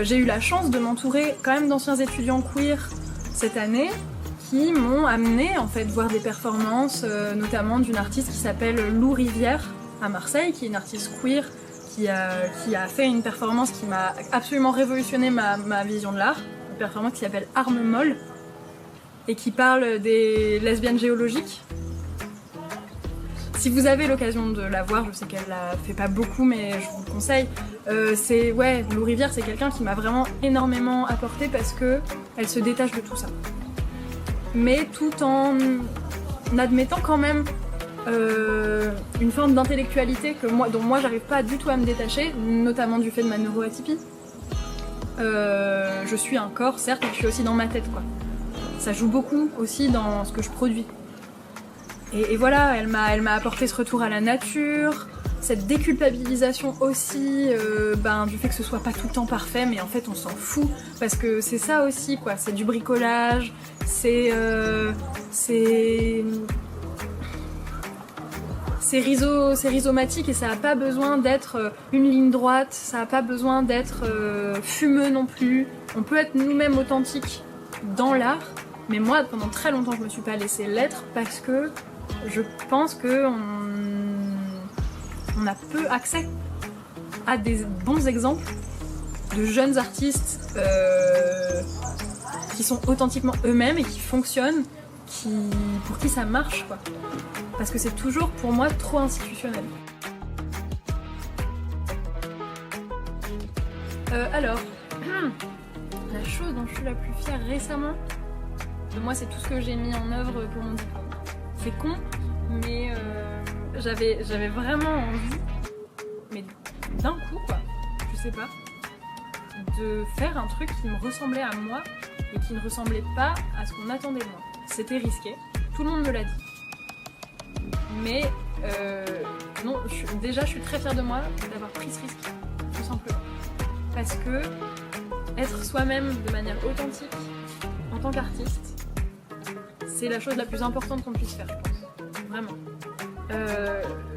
j'ai eu la chance de m'entourer quand même d'anciens étudiants queer cette année qui m'ont amené en fait voir des performances, notamment d'une artiste qui s'appelle Lou Rivière à Marseille, qui est une artiste queer qui a fait une performance qui m'a absolument révolutionné ma vision de l'art, une performance qui s'appelle Arme molle et qui parle des lesbiennes géologiques. Si vous avez l'occasion de la voir, je sais qu'elle la fait pas beaucoup, mais je vous le conseille. Lou Rivière, c'est quelqu'un qui m'a vraiment énormément apporté parce que elle se détache de tout ça. Mais tout en admettant quand même une forme d'intellectualité dont moi j'arrive pas du tout à me détacher, notamment du fait de ma neuroatypie. Je suis un corps, certes, mais je suis aussi dans ma tête, quoi. Ça joue beaucoup aussi dans ce que je produis. Et voilà, elle m'a apporté ce retour à la nature, cette déculpabilisation aussi du fait que ce soit pas tout le temps parfait, mais en fait on s'en fout, parce que c'est ça aussi, quoi. C'est du bricolage, c'est rhizomatique et ça n'a pas besoin d'être une ligne droite, ça n'a pas besoin d'être fumeux non plus. On peut être nous-mêmes authentiques dans l'art, mais moi pendant très longtemps je me suis pas laissée l'être parce que je pense qu'on a peu accès à des bons exemples de jeunes artistes qui sont authentiquement eux-mêmes et qui fonctionnent, pour qui ça marche, quoi. Parce que c'est toujours pour moi trop institutionnel. La chose dont je suis la plus fière récemment, moi c'est tout ce que j'ai mis en œuvre pour mon diplôme. C'est con, mais j'avais vraiment envie, mais d'un coup, quoi, je sais pas, de faire un truc qui me ressemblait à moi et qui ne ressemblait pas à ce qu'on attendait de moi. C'était risqué, tout le monde me l'a dit. Mais non, je suis très fière de moi d'avoir pris ce risque, tout simplement. Parce que être soi-même de manière authentique en tant qu'artiste, c'est la chose la plus importante qu'on puisse faire, je pense. Vraiment.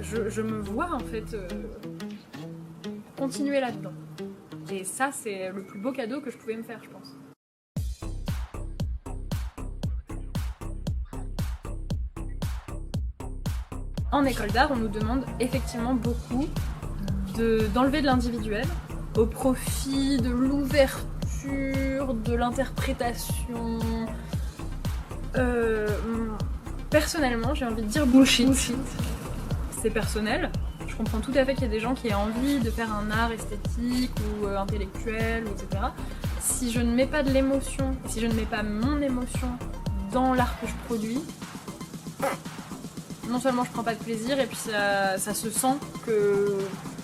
Je me vois en fait continuer là-dedans. Et ça, c'est le plus beau cadeau que je pouvais me faire, je pense. En école d'art, on nous demande effectivement beaucoup d'enlever de l'individuel au profit de l'ouverture, de l'interprétation. Personnellement, j'ai envie de dire bullshit. C'est personnel. Je comprends tout à fait qu'il y a des gens qui aient envie de faire un art esthétique ou intellectuel, etc. Si je ne mets pas de l'émotion, si je ne mets pas mon émotion dans l'art que je produis, non seulement je prends pas de plaisir, et puis ça se sent que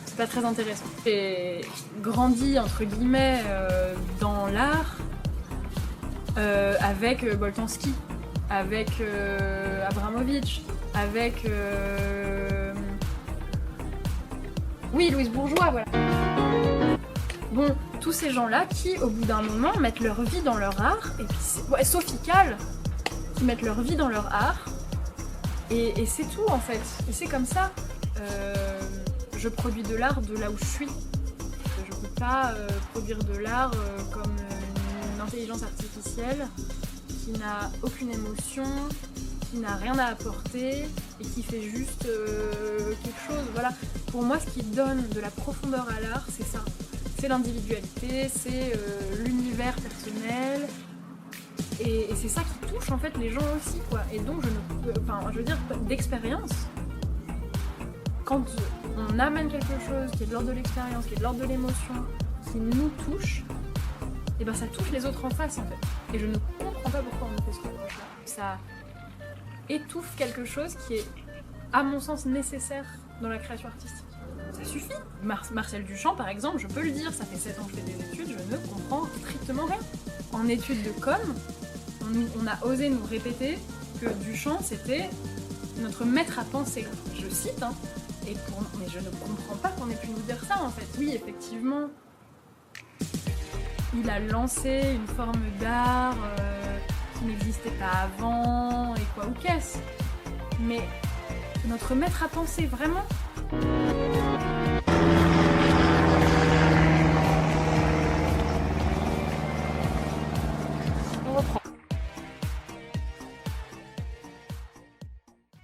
c'est pas très intéressant. J'ai grandi, entre guillemets, dans l'art avec Boltanski, avec Abramovitch, avec Louise Bourgeois, voilà. Bon, tous ces gens-là qui, au bout d'un moment, mettent leur vie dans leur art, et puis Sophie Calle, qui mettent leur vie dans leur art, et c'est tout en fait. Et c'est comme ça. Je produis de l'art de là où je suis. Je peux pas produire de l'art comme une intelligence artificielle qui n'a aucune émotion, qui n'a rien à apporter et qui fait juste quelque chose. Voilà. Pour moi, ce qui donne de la profondeur à l'art, c'est ça. C'est l'individualité, c'est l'univers personnel. Et c'est ça qui touche en fait les gens aussi, quoi. Et donc je veux dire, d'expérience, quand on amène quelque chose qui est de l'ordre de l'expérience, qui est de l'ordre de l'émotion, qui nous touche, et ben ça touche les autres en face en fait. Et je ne comprends pas pourquoi on fait ce reproche-là. Ça étouffe quelque chose qui est, à mon sens, nécessaire dans la création artistique. Ça suffit. Marcel Duchamp, par exemple, je peux le dire, ça fait 7 ans que je fais des études, je ne comprends strictement rien. En études de com, on a osé nous répéter que Duchamp, c'était notre maître à penser. Je cite, hein. Mais je ne comprends pas qu'on ait pu nous dire ça, en fait. Oui, effectivement, il a lancé une forme d'art qui n'existait pas avant, et quoi ou qu'est-ce. Mais notre maître à penser, vraiment.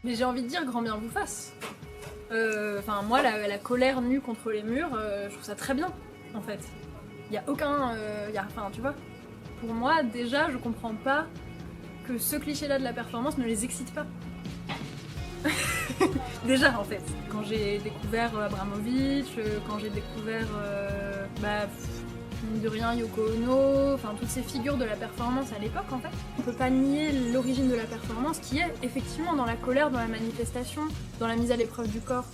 Mais j'ai envie de dire grand bien vous fasse. Enfin, moi, la colère nue contre les murs, je trouve ça très bien, en fait. Il y a aucun... enfin, tu vois, pour moi, déjà, je comprends pas que ce cliché-là de la performance ne les excite pas. Déjà, en fait. Quand j'ai découvert Abramovich, quand j'ai découvert... mine de rien, Yoko Ono, enfin toutes ces figures de la performance à l'époque en fait. On peut pas nier l'origine de la performance qui est effectivement dans la colère, dans la manifestation, dans la mise à l'épreuve du corps.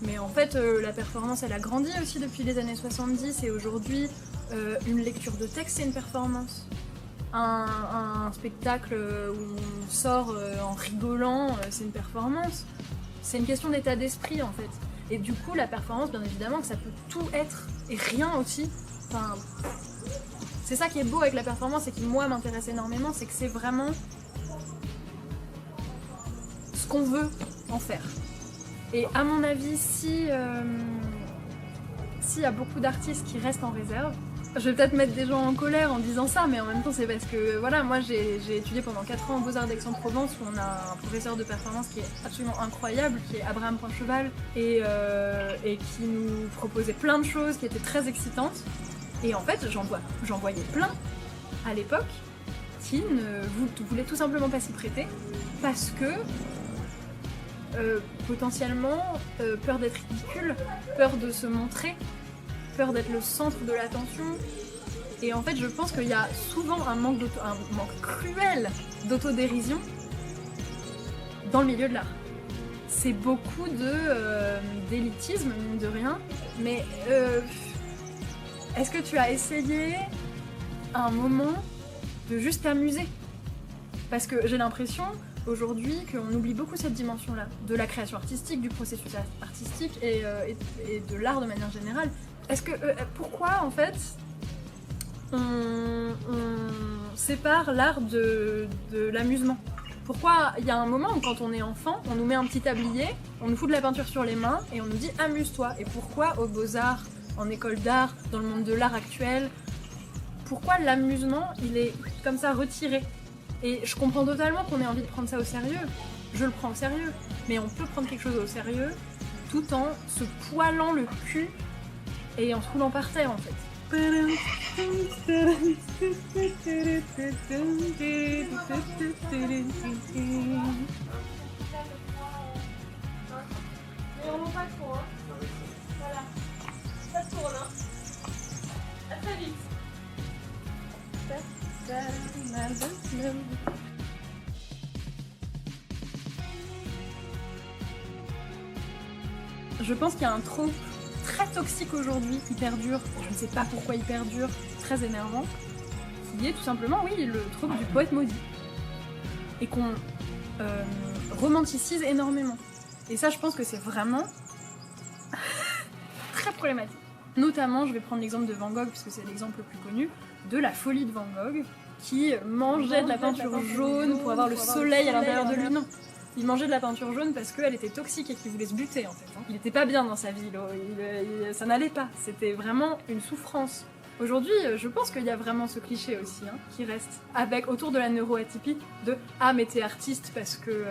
Mais en fait, la performance elle a grandi aussi depuis les années 70 et aujourd'hui, une lecture de texte c'est une performance. Un spectacle où on sort en rigolant, c'est une performance. C'est une question d'état d'esprit en fait. Et du coup, la performance, bien évidemment, que ça peut tout être et rien aussi. Enfin, c'est ça qui est beau avec la performance et qui moi m'intéresse énormément, c'est que c'est vraiment ce qu'on veut en faire. Et à mon avis, s'il y a beaucoup d'artistes qui restent en réserve, je vais peut-être mettre des gens en colère en disant ça, mais en même temps c'est parce que voilà, moi j'ai étudié pendant 4 ans aux Beaux-Arts d'Aix-en-Provence où on a un professeur de performance qui est absolument incroyable, qui est Abraham Poincheval, et qui nous proposait plein de choses qui étaient très excitantes. Et en fait, j'en voyais plein à l'époque qui ne voulaient tout simplement pas s'y prêter parce que potentiellement peur d'être ridicule, peur de se montrer, peur d'être le centre de l'attention. Et en fait, je pense qu'il y a souvent un manque cruel d'autodérision dans le milieu de l'art. C'est beaucoup d'élitisme, mine de rien, mais est-ce que tu as essayé à un moment de juste t'amuser? Parce que j'ai l'impression aujourd'hui qu'on oublie beaucoup cette dimension-là, de la création artistique, du processus artistique et de l'art de manière générale. Est-ce que pourquoi en fait on sépare l'art de l'amusement? Pourquoi il y a un moment où quand on est enfant, on nous met un petit tablier, on nous fout de la peinture sur les mains et on nous dit amuse-toi? Et pourquoi aux Beaux-Arts, en école d'art, dans le monde de l'art actuel, pourquoi l'amusement, il est comme ça retiré? Et je comprends totalement qu'on ait envie de prendre ça au sérieux. Je le prends au sérieux. Mais on peut prendre quelque chose au sérieux tout en se poilant le cul et en se roulant par terre en fait. Vraiment pas trop, hein. Voilà. Ça tourne, hein. À très vite. Je pense qu'il y a un trope très toxique aujourd'hui qui perdure, je ne sais pas pourquoi il perdure, très énervant, qui est tout simplement, oui, le trope du poète maudit. Et qu'on romanticise énormément. Et ça, je pense que c'est vraiment très problématique. Notamment, je vais prendre l'exemple de Van Gogh, puisque c'est l'exemple le plus connu, de la folie de Van Gogh, qui mangeait de la peinture jaune pour avoir le soleil à l'intérieur de lui. Non, il mangeait de la peinture jaune parce qu'elle était toxique et qu'il voulait se buter en fait. Il était pas bien dans sa vie, ça n'allait pas, c'était vraiment une souffrance. Aujourd'hui, je pense qu'il y a vraiment ce cliché aussi qui reste, avec autour de la neuroatypie de « Ah mais t'es artiste parce que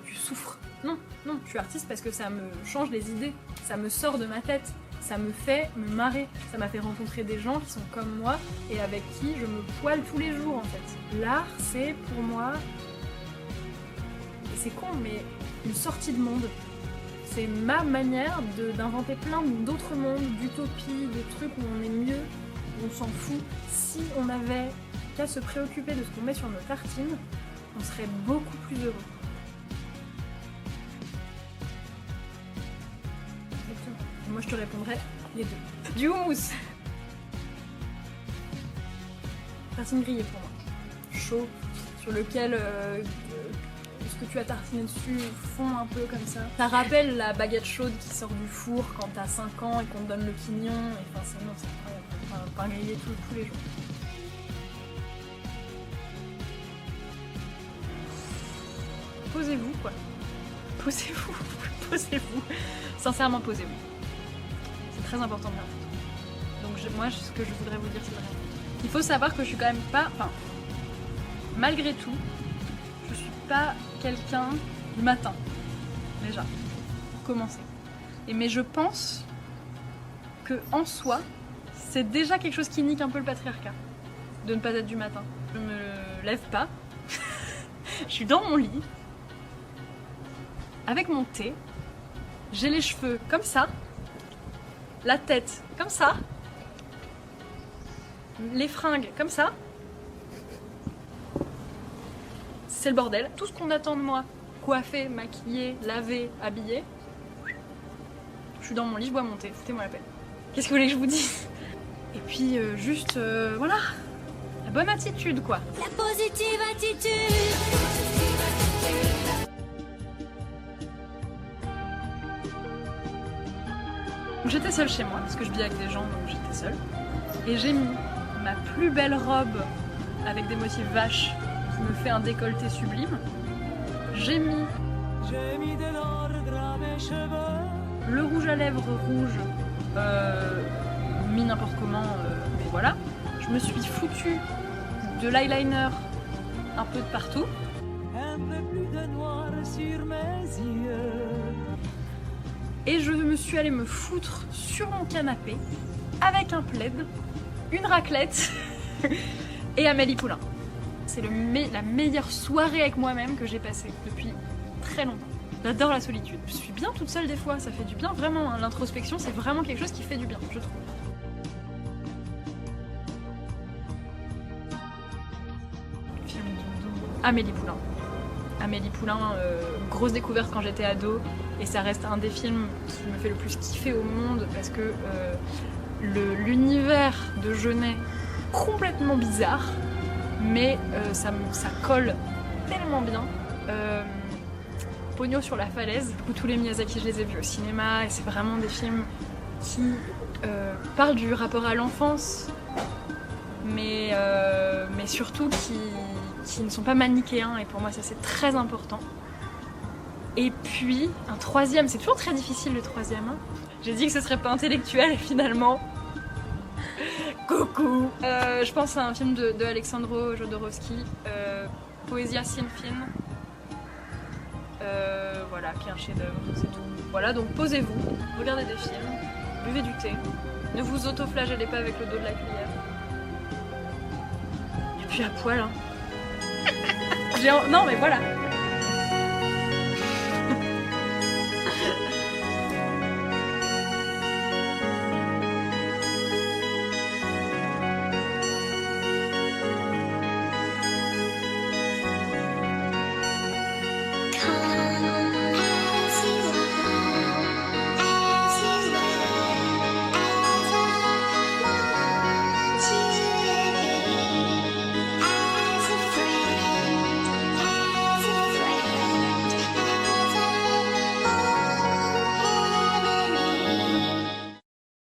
tu souffres ». Non, je suis artiste parce que ça me change les idées, ça me sort de ma tête. Ça me fait me marrer, ça m'a fait rencontrer des gens qui sont comme moi et avec qui je me poile tous les jours en fait. L'art, c'est pour moi, et c'est con, mais une sortie de monde. C'est ma manière d'inventer plein d'autres mondes, d'utopies, de trucs où on est mieux, où on s'en fout. Si on n'avait qu'à se préoccuper de ce qu'on met sur nos tartines, on serait beaucoup plus heureux. Moi je te répondrais les deux. Du houmous. Tartine grillée pour moi. Chaud, sur lequel ce que tu as tartiné dessus fond un peu comme ça. Ça rappelle la baguette chaude qui sort du four quand t'as 5 ans et qu'on te donne le quignon. Et enfin c'est incroyable. Enfin, pain grillé tous les jours. Posez-vous quoi. Posez-vous. Sincèrement posez-vous. C'est très important bien. Donc moi ce que je voudrais vous dire c'est vrai. Il faut savoir que je suis quand même pas, enfin malgré tout, je suis pas quelqu'un du matin. déjà, pour commencer. Mais je pense que en soi, c'est déjà quelque chose qui nique un peu le patriarcat, de ne pas être du matin. Je me lève pas, je suis dans mon lit, avec mon thé, j'ai les cheveux comme ça, la tête comme ça, les fringues comme ça. C'est le bordel. Tout ce qu'on attend de moi, coiffé, maquillé, lavé, habillé. Je suis dans mon lit, je bois mon thé, foutez-moi la paix. Qu'est-ce que vous voulez que je vous dise? Et puis juste, voilà, la bonne attitude quoi. La positive attitude. J'étais seule chez moi, parce que je vis avec des gens, donc j'étais seule. Et j'ai mis ma plus belle robe avec des motifs vaches qui me fait un décolleté sublime. J'ai mis de l'or dans mes cheveux. le rouge à lèvres rouge, mis n'importe comment, mais voilà. Je me suis foutue de l'eyeliner un peu de partout. Un peu plus de noir sur mes yeux. Et je me suis allée me foutre sur mon canapé avec un plaid, une raclette et Amélie Poulain. C'est la meilleure soirée avec moi-même que j'ai passée depuis très longtemps. J'adore la solitude. Je suis bien toute seule des fois, ça fait du bien vraiment. Hein. L'introspection, c'est vraiment quelque chose qui fait du bien, je trouve. Film doudou. Amélie Poulain. Amélie Poulain, grosse découverte quand j'étais ado, et ça reste un des films qui me fait le plus kiffer au monde parce que l'univers de Jeunet, complètement bizarre, mais ça colle tellement bien. Pogno sur la falaise, où tous les Miyazaki je les ai vus au cinéma, et c'est vraiment des films qui parlent du rapport à l'enfance, mais surtout qui ne sont pas manichéens, et pour moi ça c'est très important. Et puis un troisième, c'est toujours très difficile le troisième. Hein. J'ai dit que ce serait pas intellectuel et finalement, coucou. Je pense à un film de Alexandro Jodorowsky, Poesia sin fin. Voilà, qui est un chef-d'œuvre, c'est tout. Voilà, donc posez-vous, regardez des films, buvez du thé, ne vous auto-flagellez pas avec le dos de la cuillère. Et puis à poil, hein. Non mais voilà.